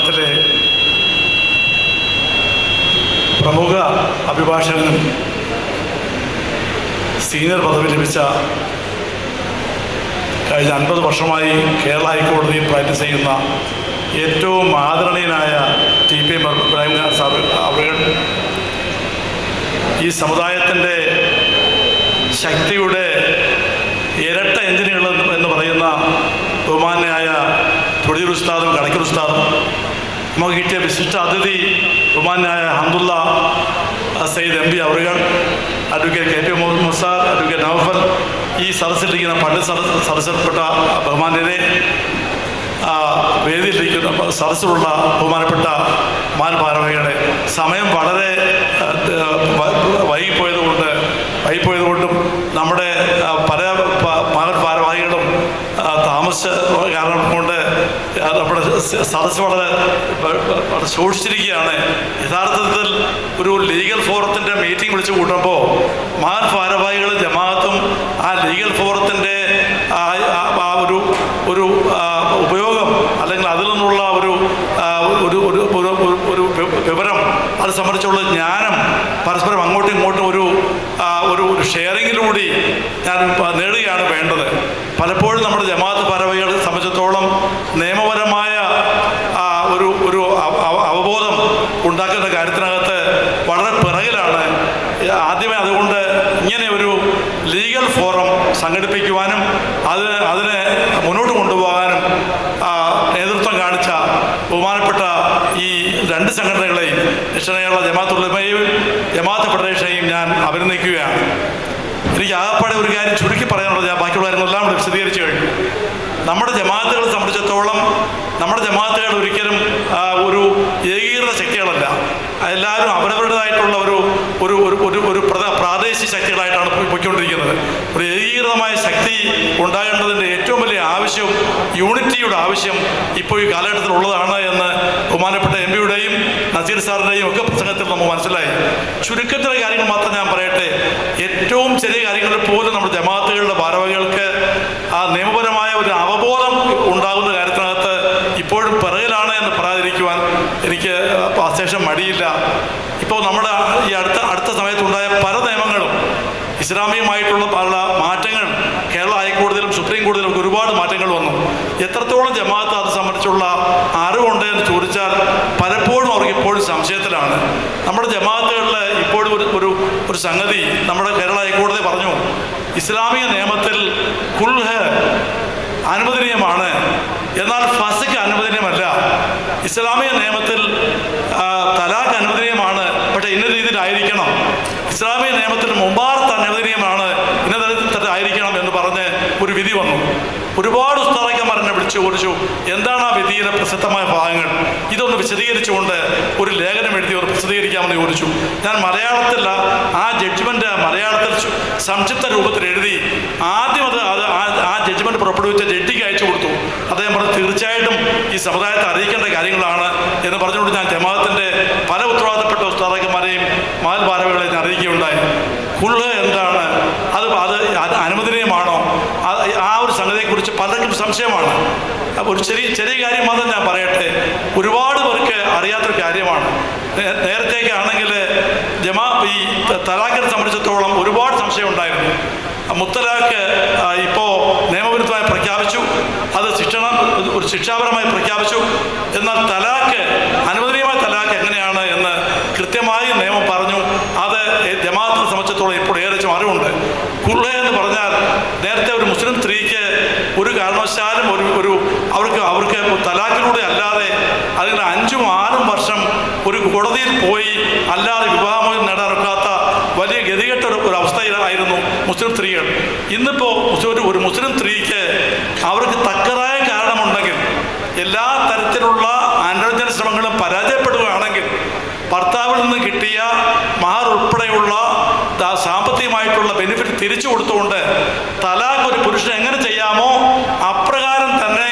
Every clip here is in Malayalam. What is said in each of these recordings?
കേരളത്തിലെ പ്രമുഖ അഭിഭാഷകനും സീനിയർ പദവി ലഭിച്ച കഴിഞ്ഞ 50 വർഷമായി കേരള ഹൈക്കോടതിയിൽ പ്രാക്ടീസ് ചെയ്യുന്ന ഏറ്റവും ആദരണീയനായ TP ഇബ്രാഹിം സാർ അവർ ഈ സമുദായത്തിൻ്റെ ശക്തിയുടെ ഇരട്ട എഞ്ചിനുകൾ എന്ന് പറയുന്ന ബഹുമാന്യനായ തൊടിയൂർ ഉസ്താദും കടയ്ക്കൽ ഉസ്താദും നമുക്ക് കിട്ടിയ വിശിഷ്ട അതിഥി ബഹുമാന്യനായ ഹംദുള്ള സയ്യിദ് MP അവറുകൾ, advocate KP Muhammad sir, advocate Naufal, ഈ സദസ്സിലിരിക്കുന്ന പണ്ഡിറ്റ് സദസ്സിൽപ്പെട്ട ബഹുമാന്യരെ, വേദിയിലിരിക്കുന്ന സദസ്സിലുള്ള ബഹുമാനപ്പെട്ട ഭാരവാഹികളെ, സമയം വളരെ വൈകിപ്പോയതുകൊണ്ടും നമ്മുടെ പല ഭാരവാഹികളും താമസിച്ച കാരണം കൊണ്ട് നമ്മുടെ സദസ്സ് വളരെ സൂക്ഷിച്ചിരിക്കുകയാണ്. യഥാർത്ഥത്തിൽ ഒരു ലീഗൽ ഫോറത്തിൻ്റെ മീറ്റിംഗ് വിളിച്ചു കൂട്ടുമ്പോൾ ഭാരവാഹികൾ ജമാഅത്തും ആ ലീഗൽ ഫോറത്തിൻ്റെ ഒരു ഉപയോഗം അല്ലെങ്കിൽ അതിൽ നിന്നുള്ള ഒരു വിവരം അത് സംബന്ധിച്ചുള്ള ജ്ഞാനം പരസ്പരം അങ്ങോട്ടും ഇങ്ങോട്ടും ഒരു ഷെയറിങ്ങിലൂടെ ഞാൻ നേടുകയാണ് വേണ്ടത്. പലപ്പോഴും നമ്മുടെ ജമാഅത്ത് ഭാരവാഹികളെ സംബന്ധിച്ചിടത്തോളം നിയമപരമായ ഒരു അവബോധം ഉണ്ടാക്കുന്ന കാര്യത്തിനകത്ത് വളരെ പിറകിലാണ്. ആദ്യമേ അതുകൊണ്ട് ഇങ്ങനെ ഒരു ലീഗൽ ഫോറം സംഘടിപ്പിക്കുവാനും അതിനെ മുന്നോട്ട് കൊണ്ടുപോകാനും നേതൃത്വം കാണിച്ച ബഹുമാനപ്പെട്ട ഈ 2 സംഘടനകളെയും ദക്ഷിണ ജമാഅത്ത് ഉലമയെയും ജമാഅത്ത് ഫെഡറേഷനെയും ഞാൻ അഭിനന്ദിക്കുകയാണ്. എനിക്ക് ആകപ്പാടെ ഒരു കാര്യം ചുരുക്കി പറയാനുള്ളത്, ഞാൻ ബാക്കിയുള്ള കാര്യങ്ങളെല്ലാം കൂടെ വിശദീകരിച്ചു കഴിഞ്ഞു. നമ്മുടെ ജമാഅത്തുകളെ സംബന്ധിച്ചിടത്തോളം നമ്മുടെ ജമാഅത്തുകൾ ഒരിക്കലും ഒരു ഏകീകൃത ശക്തികളല്ല. എല്ലാവരും അവരവരുടേതായിട്ടുള്ള ഒരു പ്രാദേശിക ശക്തികളായിട്ടാണ് പോയിക്കൊണ്ടിരിക്കുന്നത്. ഒരു ഏകീകൃതമായ ശക്തി ഉണ്ടാകേണ്ടതിൻ്റെ ഏറ്റവും വലിയ ആവശ്യം, യൂണിറ്റിയുടെ ആവശ്യം ഇപ്പോൾ ഈ കാലഘട്ടത്തിൽ ഉള്ളതാണ് എന്ന് ബഹുമാനപ്പെട്ട MPയുടെയും നസീർ സാറിൻ്റെയും ഒക്കെ പ്രസംഗത്തിൽ നമുക്ക് മനസ്സിലായി. ചുരുക്കത്തിലെ കാര്യങ്ങൾ മാത്രം ഞാൻ പറയട്ടെ. ഏറ്റവും ചെറിയ കാര്യങ്ങളിൽ പോലും നമ്മുടെ ജമാഅത്തുകളുടെ ഭാരവാഹികൾക്ക് ആ നിയമപരമായ ഒരു അവബോധം ഉണ്ടാകുന്ന കാര്യത്തിനകത്ത് ഇപ്പോഴും പിറകിലാണ് എന്ന് പറയാതിരിക്കുവാൻ എനിക്ക് അശേഷം മടിയില്ല. ഇപ്പോൾ നമ്മുടെ ഈ അടുത്ത സമയത്തുണ്ടായ പല നിയമങ്ങളും ഇസ്ലാമികമായിട്ടുള്ള പല മാറ്റങ്ങൾ കേരള ഹൈക്കോടതിയിലും സുപ്രീം കോടതിയിലും ഒരുപാട് മാറ്റങ്ങൾ വന്നു. എത്രത്തോളം ജമാഅത്ത് അത് സംബന്ധിച്ചുള്ള അറിവുണ്ട് എന്ന് ചോദിച്ചാൽ പലപ്പോഴും അവർക്ക് ഇപ്പോഴും സംശയത്തിലാണ്. നമ്മുടെ ജമാഅത്തുകളിൽ ഇപ്പോഴും ഒരു സംഗതി നമ്മുടെ കേരള ഹൈക്കോടതി പറഞ്ഞു, ഇസ്ലാമിക നിയമത്തിൽ ഖുൽഹ് അനുവദനീയമാണ്, എന്നാൽ ഫസ്ഖ് അനുവദനീയമല്ല. ഇസ്ലാമിക നിയമത്തിൽ തലാഖ് അനുവദനീയമാണ്, പക്ഷേ ഇന്ന രീതിയിലായിരിക്കണം. ഇസ്ലാമിക നിയമത്തിൽ മുബാറത്ത് അനുവദനീയമാണ്, ഇന്ന തരത്തിൽ ആയിരിക്കണം എന്ന് പറഞ്ഞ് ഒരു വിധി വന്നു. ഒരുപാട് ഉസ്താദന്മാരെന്നെ വിളിച്ചു ചോദിച്ചു, എന്താണ് ആ വിധിയിലെ പ്രസിദ്ധമായ ഭാഗങ്ങൾ, ഇതൊന്ന് വിശദീകരിച്ചുകൊണ്ട് ഒരു ലേഖനം എഴുതി അവർ പ്രസിദ്ധീകരിക്കാമെന്ന് ചോദിച്ചു. ഞാൻ മലയാളത്തിൽ ആ ജഡ്ജ്മെൻറ്റ് മലയാളത്തിൽ സംക്ഷിപ്ത രൂപത്തിൽ എഴുതി ആദ്യം ആ ജഡ്ജ്മെൻറ്റ് പുറപ്പെടുവിച്ച ജഡ്ജിക്ക് അയച്ചു കൊടുത്തു. അദ്ദേഹം പറഞ്ഞു, തീർച്ചയായിട്ടും ഈ സമുദായത്തെ അറിയിക്കേണ്ട കാര്യങ്ങളാണ് എന്ന് പറഞ്ഞുകൊണ്ട് ഞാൻ ജമാഅത്തിൻ്റെ പല ഉത്തരവാദിത്തപ്പെട്ട ഉസ്താദന്മാരെയും ഭാരവാഹികളെയും ഞാൻ അറിയിക്കുകയുണ്ടായി. ഖുൽഹ് എന്താണ്, അത് അനുവദനീയമാണോ, ആ ഒരു സംഗതിയെക്കുറിച്ച് പലർക്കും സംശയമാണ്. ഒരു ചെറിയ കാര്യം മാത്രം ഞാൻ പറയട്ടെ. ഒരുപാട് പേർക്ക് അറിയാത്തൊരു കാര്യമാണ്. നേരത്തേക്കാണെങ്കിൽ ഈ തലാഖിനെ സംബന്ധിച്ചിടത്തോളം ഒരുപാട് സംശയം ഉണ്ടായിരുന്നു. മുത്തലാഖ് ഇപ്പോൾ നിയമവിരുദ്ധമായി പ്രഖ്യാപിച്ചു, അത് ഒരു ശിക്ഷാപരമായി പ്രഖ്യാപിച്ചു. എന്നാൽ തലാഖ് അനുവദനീയമായ തലാഖ് എങ്ങനെയാണ് എന്ന് കൃത്യമായി നിയമം പറഞ്ഞു. അത് ജമാഅത്തിനെ സംബന്ധിച്ചിടത്തോളം ഇപ്പോൾ ഏകദേശം അറിവുണ്ട്. ഖുൽഹ് എന്ന് പറഞ്ഞാൽ നേരത്തെ ഒരു മുസ്ലിം സ്ത്രീക്ക് ഒരു കാരണവശാലും അവർക്ക് തലാഖിലൂടെ അല്ലാതെ അതിന് 5-6 വർഷം ഒരു കോടതിയിൽ പോയി അല്ലാതെ വിവാഹമോചനം നേടാനൊക്കാത്ത വലിയ ഗതികെട്ട ഒരു അവസ്ഥയിലായിരുന്നു മുസ്ലിം സ്ത്രീകൾ. ഇന്നിപ്പോൾ ഒരു മുസ്ലിം സ്ത്രീക്ക് അവർക്ക് തക്കതായ കാരണമുണ്ടെങ്കിൽ, എല്ലാ തരത്തിലുള്ള അനുരഞ്ജന ശ്രമങ്ങളും പരാജയപ്പെടുകയാണെങ്കിൽ, ഭർത്താവിൽ നിന്ന് കിട്ടിയ മഹർ ഉൾപ്പെടെയുള്ള സാമ്പത്തികമായിട്ടുള്ള ബെനിഫിറ്റ് തിരിച്ചു കൊടുത്തുകൊണ്ട് തലാഖ് ഒരു പുരുഷൻ എങ്ങനെ ചെയ്യാമോ അപ്രകാരം തന്നെ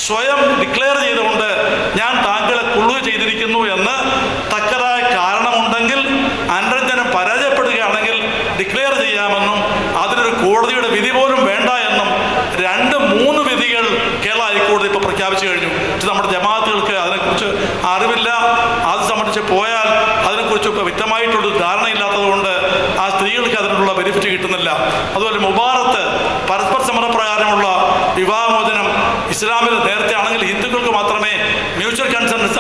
സ്വയം ഡിക്ലെയർ ചെയ്തുകൊണ്ട് ഞാൻ താങ്കളെ ഖുൽഹ് ചെയ്തിരിക്കുന്നു എന്ന് തക്കതായ കാരണമുണ്ടെങ്കിൽ, അനുരഞ്ജനം പരാജയപ്പെടുകയാണെങ്കിൽ ഡിക്ലെയർ ചെയ്യാമെന്നും അതിനൊരു കോടതിയുടെ വിധി പോലും വേണ്ട എന്നും 2-3 വിധികൾ കേരള ഹൈക്കോടതി ഇപ്പോൾ പ്രഖ്യാപിച്ചു കഴിഞ്ഞു. നമ്മുടെ ജമാഅത്തുകൾക്ക് അതിനെക്കുറിച്ച്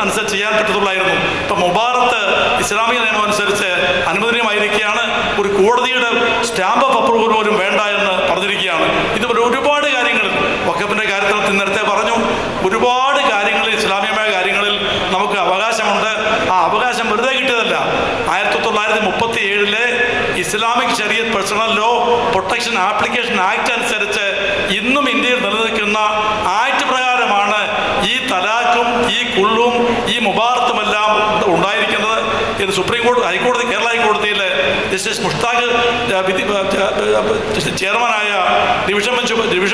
അനുസരിച്ച് ചെയ്യാൻ പറ്റത്തുള്ളായിരുന്നു. ഇപ്പം മുബാറത്ത് ഇസ്ലാമിക നിയമം അനുസരിച്ച് അനുവദനീയമായിരിക്കുകയാണ്. ഒരു കോടതിയുടെ സ്റ്റാമ്പ് ഓഫ് അപ്രൂവൽ പോലും വേണ്ട എന്ന് പറഞ്ഞിരിക്കുകയാണ്. ഇതുപോലെ ഒരുപാട് കാര്യങ്ങൾ വഖഫിൻ്റെ കാര്യത്തിൽ നേരത്തെ പറഞ്ഞു, ഒരുപാട് കാര്യങ്ങളിൽ ഇസ്ലാമികമായ കാര്യങ്ങളിൽ നമുക്ക് അവകാശമുണ്ട്. ആ അവകാശം വെറുതെ കിട്ടിയതല്ല. 1937 Islamic Shariat personal law protection application act അനുസരിച്ച് ഇന്നും ഇന്ത്യയിൽ നിലനിൽക്കുന്ന ആക്ട് പ്രകാരമാണ് ഈ തലാഖും ഈ കുള്ളും ഈ മുബാറത്തുമെല്ലാം ഉണ്ടായിരിക്കുന്നത് എന്ന് സുപ്രീം കോടതി ഹൈക്കോടതി കേരള ഹൈക്കോടതിയിൽ ജസ്റ്റിസ് മുഷ്താഖ് ചെയർമാനായ ഡിവിഷൻ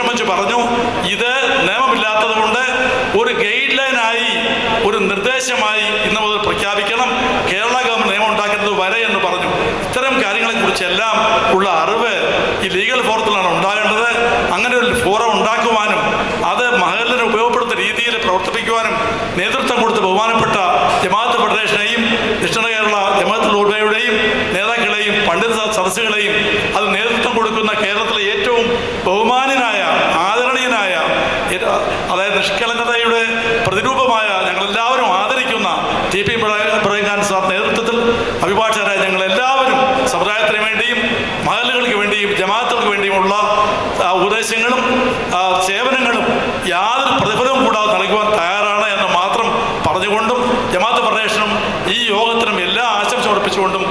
ബെഞ്ച് പറഞ്ഞു. ഇത് നിയമമില്ലാത്തത് കൊണ്ട് ഒരു ഗൈഡ് ലൈനായി ഒരു നിർദ്ദേശമായി ഇന്ന് മുതൽ പ്രഖ്യാപിക്കണം, കേരള ഗവൺമെൻറ് നിയമം ഉണ്ടാക്കുന്നത് വരെ എന്ന് പറഞ്ഞു. ഇത്തരം കാര്യങ്ങളെക്കുറിച്ചെല്ലാം ഉള്ള അറിവ് ഈ ലീഗൽ ഫോറത്തിലാണ് ഉണ്ടാകേണ്ടത്. അങ്ങനെ ഒരു ഫോറം ഉണ്ടാക്കുവാനും അത് മഹലിനെ ഉപയോഗപ്പെടുത്തുന്ന രീതിയിൽ പ്രവർത്തിപ്പിക്കുവാനും നേതൃത്വം കൊടുത്ത ബഹുമാനപ്പെട്ട ജമാഅത്ത് ഫെഡറേഷനെയും ദക്ഷിണ കേരള ജമാഅത്തുൽ ഉലമയുടെയും നേതാക്കളെയും പണ്ഡിത സദസ്സുകളെയും അത് നേതൃത്വം കൊടുക്കുന്ന കേരളത്തിലെ ഏറ്റവും ബഹുമാന്യനായ ആദരണീയനായ, അതായത് നിഷ്കളങ്കതയുടെ പ്രതിരൂപമായ ഞങ്ങളെല്ലാവരും ആദരിക്കുന്ന TP ഇബ്രാഹിം ഖാൻ സാർ നേതൃത്വത്തിൽ അഭിഭാഷകരായ ഞങ്ങളെല്ലാവരും സമുദായത്തിന് വേണ്ടിയും മഹലുകൾക്ക് വേണ്ടിയും ജമാഅത്തുകൾക്ക് വേണ്ടിയുമുള്ള ഉപദേശങ്ങളും സേവനങ്ങളും യാതൊരു പ്രതിഫലവും കൂടാതെ നൽകുവാൻ തയ്യാറാണ് എന്ന് മാത്രം പറഞ്ഞുകൊണ്ടും ജമാഅത്ത് ഫെഡറേഷനും ഈ യോഗത്തിനും എല്ലാ ആശംസ അർപ്പിച്ചുകൊണ്ടും